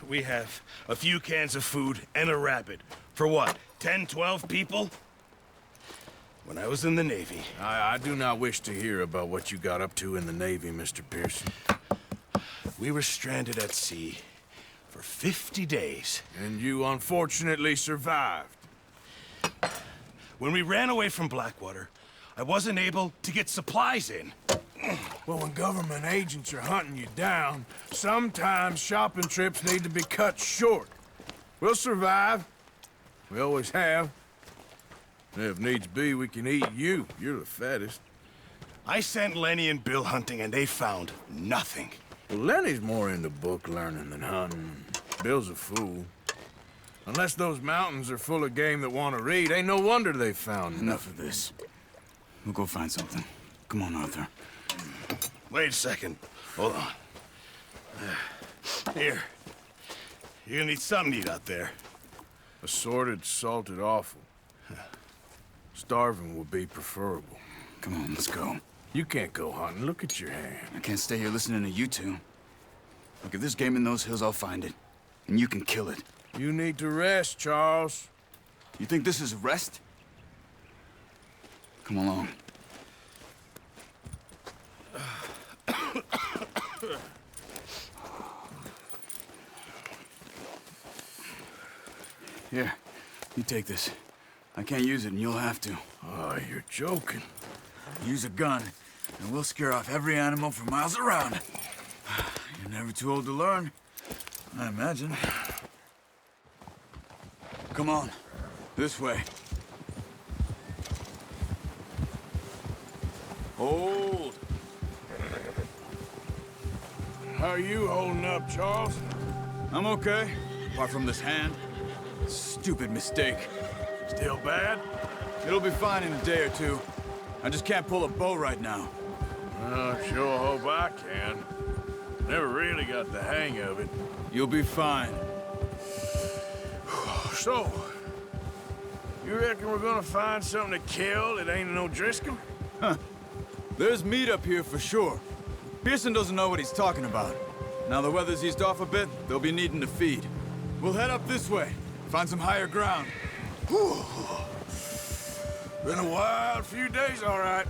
we have a few cans of food and a rabbit. For what, 10, 12 people? When I was in the Navy... I do not wish to hear about what you got up to in the Navy, Mr. Pearson. We were stranded at sea for 50 days. And you unfortunately survived. When we ran away from Blackwater, I wasn't able to get supplies in. Well, when government agents are hunting you down, sometimes shopping trips need to be cut short. We'll survive. We always have. If needs be, we can eat you. You're the fattest. I sent Lenny and Bill hunting, and they found nothing. Well, Lenny's more into book learning than hunting. Bill's a fool. Unless those mountains are full of game that want to read, ain't no wonder they found Enough of this. We'll go find something. Come on, Arthur. Wait a second. Hold on. Here. You're gonna need something to eat out there. Assorted, salted offal. Starving would be preferable. Come on, let's go. You can't go hunting. Look at your hand. I can't stay here listening to you two. Look, if there's game in those hills, I'll find it. And you can kill it. You need to rest, Charles. You think this is rest? Come along. Here, you take this. I can't use it, and you'll have to. Oh, you're joking. Use a gun, and we'll scare off every animal for miles around. You're never too old to learn, I imagine. Come on, this way. Hold. How are you holding up, Charles? I'm okay, apart from this hand. Stupid mistake. Still bad? It'll be fine in a day or two. I just can't pull a bow right now. I sure hope I can. Never really got the hang of it. You'll be fine. So, you reckon we're gonna find something to kill that ain't no Driscoll? Huh. There's meat up here for sure. Pearson doesn't know what he's talking about. Now the weather's eased off a bit, they'll be needing to feed. We'll head up this way, find some higher ground. Whew. Been a wild few days, all right.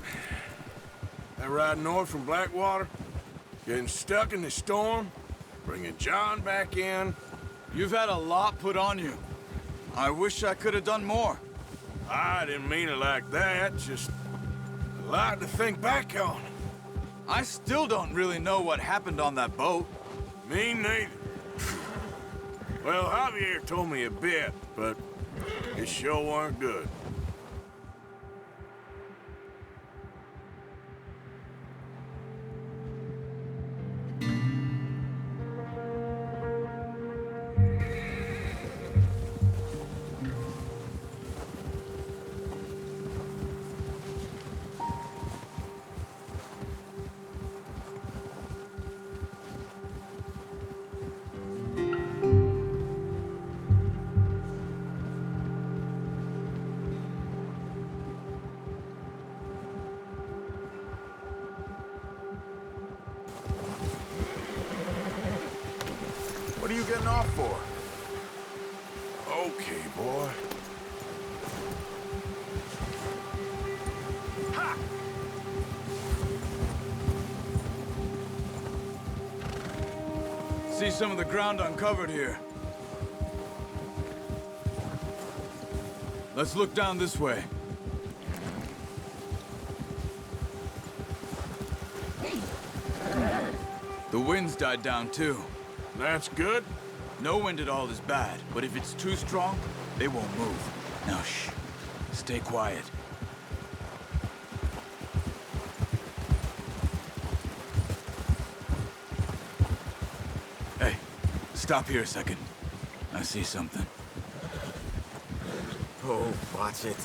That ride north from Blackwater, getting stuck in the storm, bringing John back in. You've had a lot put on you. I wish I could have done more. I didn't mean it like that, just a lot to think back on. I still don't really know what happened on that boat. Me neither. Well, Javier told me a bit, but it sure weren't good. What are you getting off for? Okay, boy. Ha! See some of the ground uncovered here. Let's look down this way. The wind's died down too. That's good. No wind at all is bad, but if it's too strong, they won't move. Now shh. Stay quiet. Hey, stop here a second. I see something. Oh, watch it.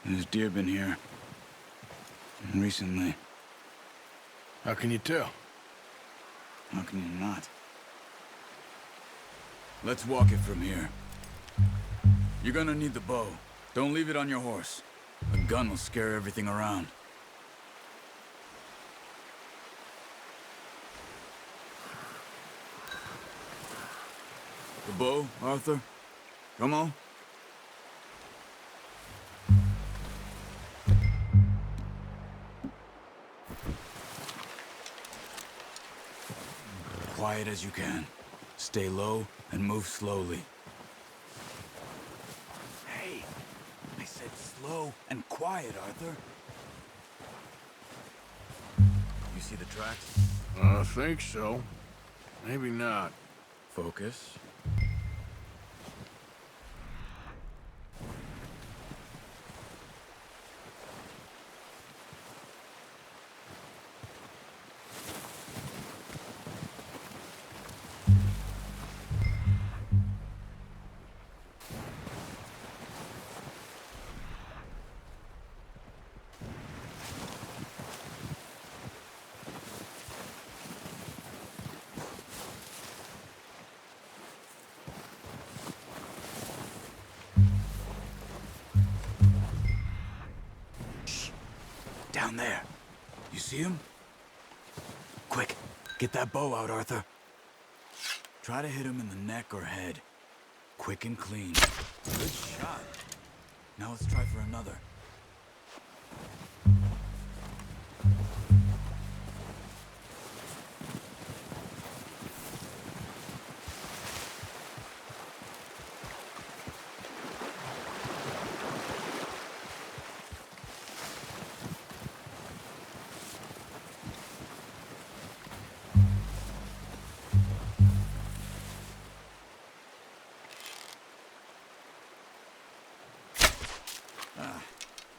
There's deer been here. Recently. How can you tell? How can you not? Let's walk it from here. You're gonna need the bow. Don't leave it on your horse. A gun will scare everything around. The bow, Arthur? Come on. Quiet as you can. Stay low and move slowly. Hey, I said slow and quiet, Arthur. You see the tracks? I think so. Maybe not. Focus. Down there. You see him? Quick, get that bow out, Arthur. Try to hit him in the neck or head. Quick and clean. Good shot. Now let's try for another.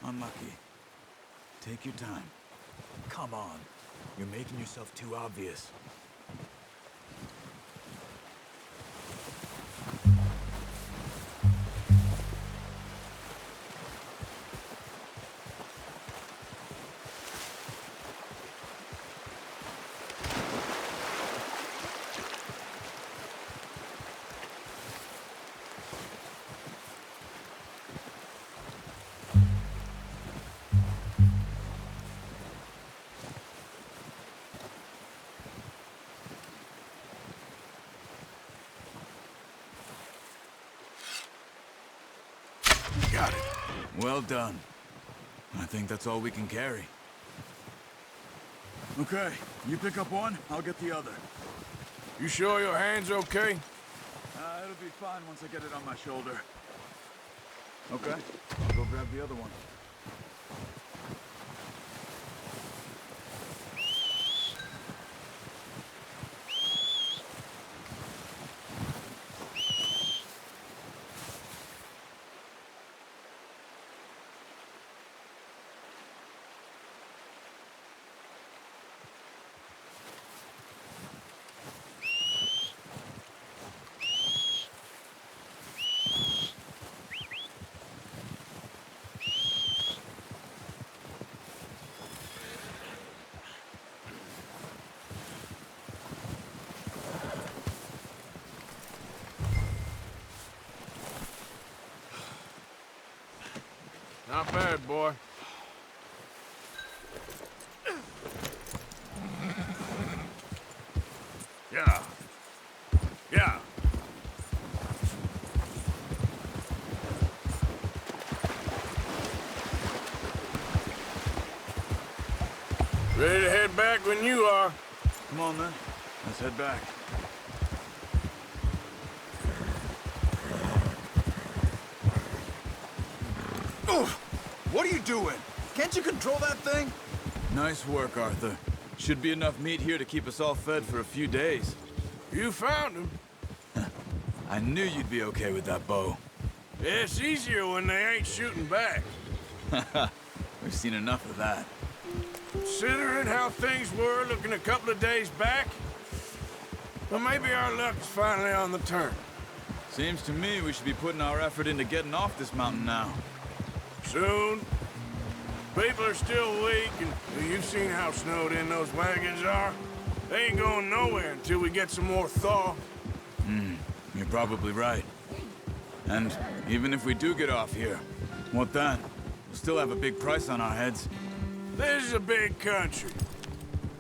Unlucky. Take your time. Come on. You're making yourself too obvious. Got it. Well done. I think that's all we can carry. Okay, you pick up one, I'll get the other. You sure your hand's okay? It'll be fine once I get it on my shoulder. Okay, I'll go grab the other one. Not bad, boy. Yeah. Yeah. Ready to head back when you are. Come on, then. Let's head back. What are you doing? Can't you control that thing? Nice work, Arthur. Should be enough meat here to keep us all fed for a few days. You found him. I knew you'd be okay with that bow. It's easier when they ain't shooting back. We've seen enough of that. Considering how things were looking a couple of days back, well, maybe our luck is finally on the turn. Seems to me we should be putting our effort into getting off this mountain now. Soon. People are still weak, and well, you've seen how snowed in those wagons are. They ain't going nowhere until we get some more thaw. You're probably right. And even if we do get off here, what then? We'll still have a big price on our heads. This is a big country.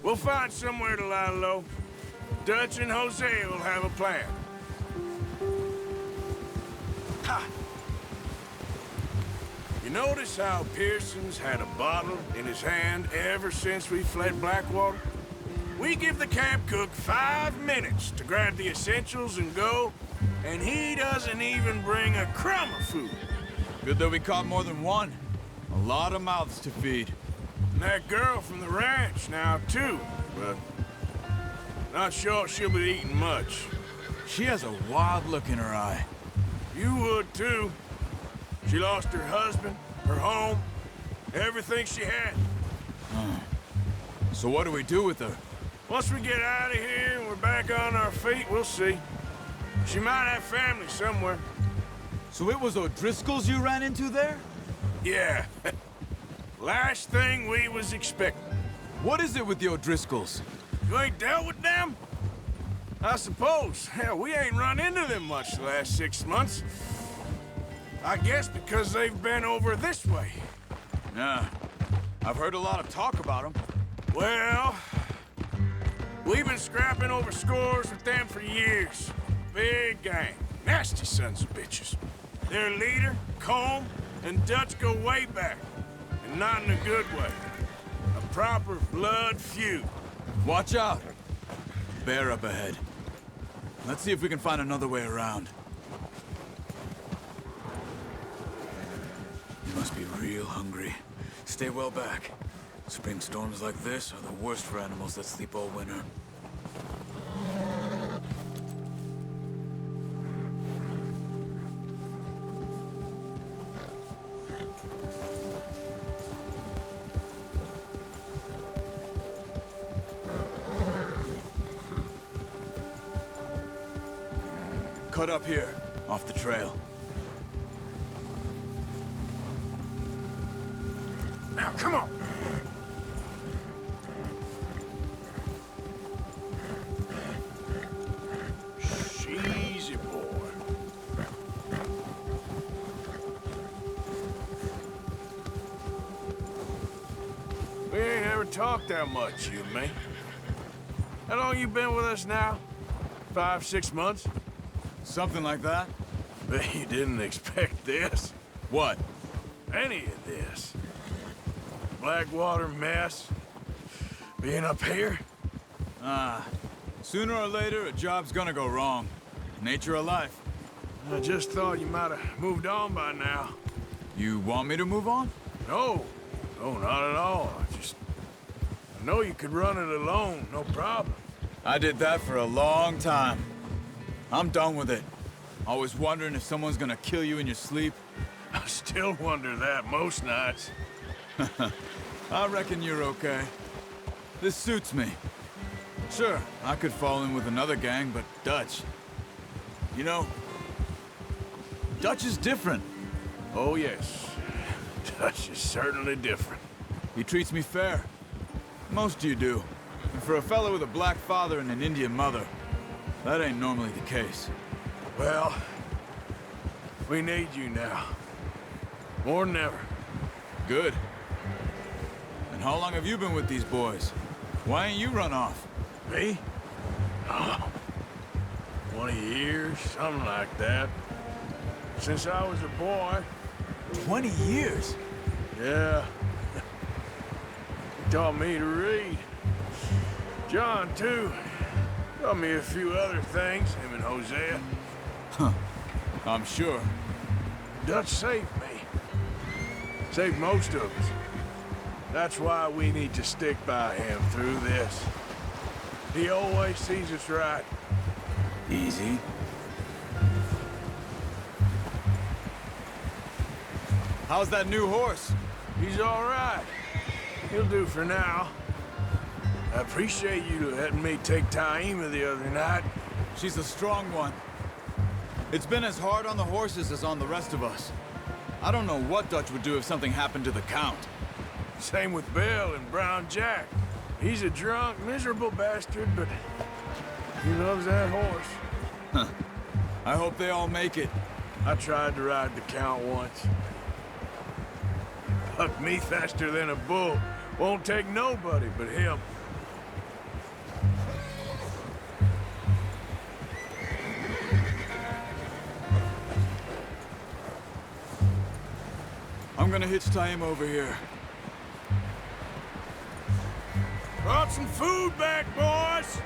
We'll find somewhere to lie low. Dutch and Hosea will have a plan. Ha! You notice how Pearson's had a bottle in his hand ever since we fled Blackwater? We give the camp cook 5 minutes to grab the essentials and go, and he doesn't even bring a crumb of food. Good that we caught more than one. A lot of mouths to feed. And that girl from the ranch now, too, but not sure she'll be eating much. She has a wild look in her eye. You would, too. She lost her husband, her home, everything she had. So what do we do with her? Once we get out of here and we're back on our feet, we'll see. She might have family somewhere. So it was O'Driscoll's you ran into there? Yeah. Last thing we was expecting. What is it with the O'Driscolls? You ain't dealt with them? I suppose. Hell, we ain't run into them much the last 6 months. I guess because they've been over this way. Yeah. I've heard a lot of talk about them. Well, we've been scrapping over scores with them for years. Big gang. Nasty sons of bitches. Their leader, Combe, and Dutch go way back. And not in a good way. A proper blood feud. Watch out. Bear up ahead. Let's see if we can find another way around. You must be real hungry. Stay well back. Spring storms like this are the worst for animals that sleep all winter. Cut up here, off the trail. Now, come on! Easy, boy. We ain't ever talked that much, you and me. How long you been with us now? 5, 6 months? Something like that? Bet you didn't expect this. What? Any of this. Blackwater mess. Being up here. Sooner or later, a job's gonna go wrong. Nature of life. I just thought you might have moved on by now. You want me to move on? No. No, not at all. I know you could run it alone, no problem. I did that for a long time. I'm done with it. Always wondering if someone's gonna kill you in your sleep. I still wonder that most nights. I reckon you're okay. This suits me. Sure, I could fall in with another gang, but Dutch... You know, Dutch is different. Oh, yes. Dutch is certainly different. He treats me fair. Most of you do. And for a fellow with a black father and an Indian mother, that ain't normally the case. Well, we need you now. More than ever. Good. And how long have you been with these boys? Why ain't you run off? Me? Oh, 20 years, something like that. Since I was a boy. 20 years? Yeah. He taught me to read. John, too. Taught me a few other things, him and Hosea. Huh. I'm sure. Dutch saved me. Saved most of us. That's why we need to stick by him through this. He always sees us right. Easy. How's that new horse? He's all right. He'll do for now. I appreciate you letting me take Taima the other night. She's a strong one. It's been as hard on the horses as on the rest of us. I don't know what Dutch would do if something happened to the Count. Same with Bill and Brown Jack. He's a drunk, miserable bastard, but he loves that horse. Huh. I hope they all make it. I tried to ride the Count once. Buck me faster than a bull. Won't take nobody but him. I'm gonna hitch tie him over here. Brought some food back, boys!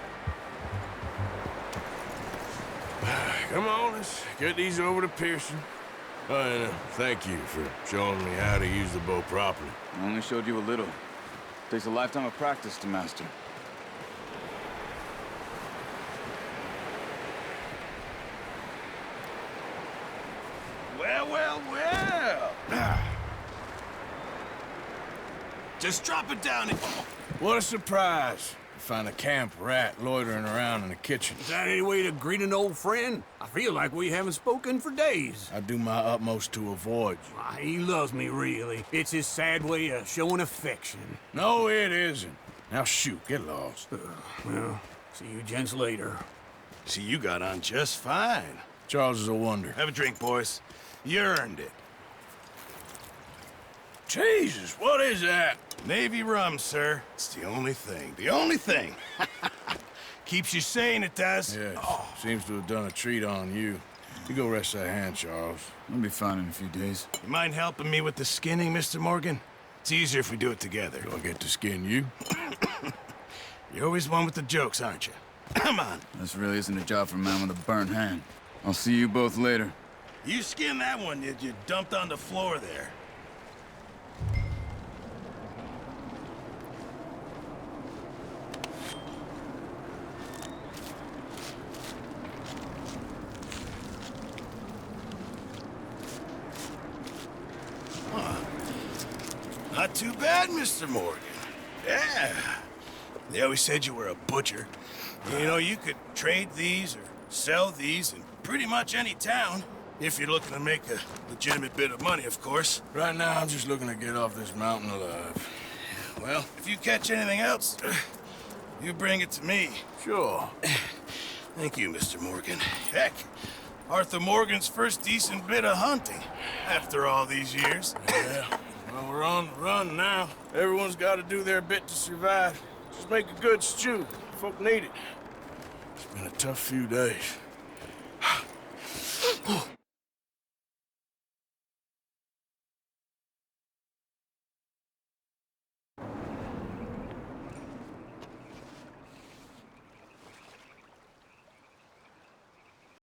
Come on, let's get these over to Pearson. Oh, and thank you for showing me how to use the bow properly. I only showed you a little. Takes a lifetime of practice to master. Well, well, well. Just drop it down and... What a surprise. To find a camp rat loitering around in the kitchen. Is that any way to greet an old friend? I feel like we haven't spoken for days. I do my utmost to avoid you. Why, he loves me, really. It's his sad way of showing affection. No, it isn't. Now shoot, get lost. Well, see you gents later. See, you got on just fine. Charles is a wonder. Have a drink, boys. You earned it. Jesus, what is that? Navy rum, sir. It's the only thing. The only thing. Keeps you sane, it does. Yes, seems to have done a treat on you. You go rest that hand, Charles. I'll be fine in a few days. You mind helping me with the skinning, Mr. Morgan? It's easier if we do it together. Do I get to skin you? You're always one with the jokes, aren't you? Come on. This really isn't a job for a man with a burnt hand. I'll see you both later. You skinned that one you dumped on the floor there. Not too bad, Mr. Morgan. Yeah. They always said you were a butcher. You know, you could trade these or sell these in pretty much any town. If you're looking to make a legitimate bit of money, of course. Right now, I'm just looking to get off this mountain alive. Well, if you catch anything else, you bring it to me. Sure. Thank you, Mr. Morgan. Heck, Arthur Morgan's first decent bit of hunting after all these years. Yeah. Well, we're on the run now. Everyone's got to do their bit to survive. Just make a good stew. Folk need it. It's been a tough few days.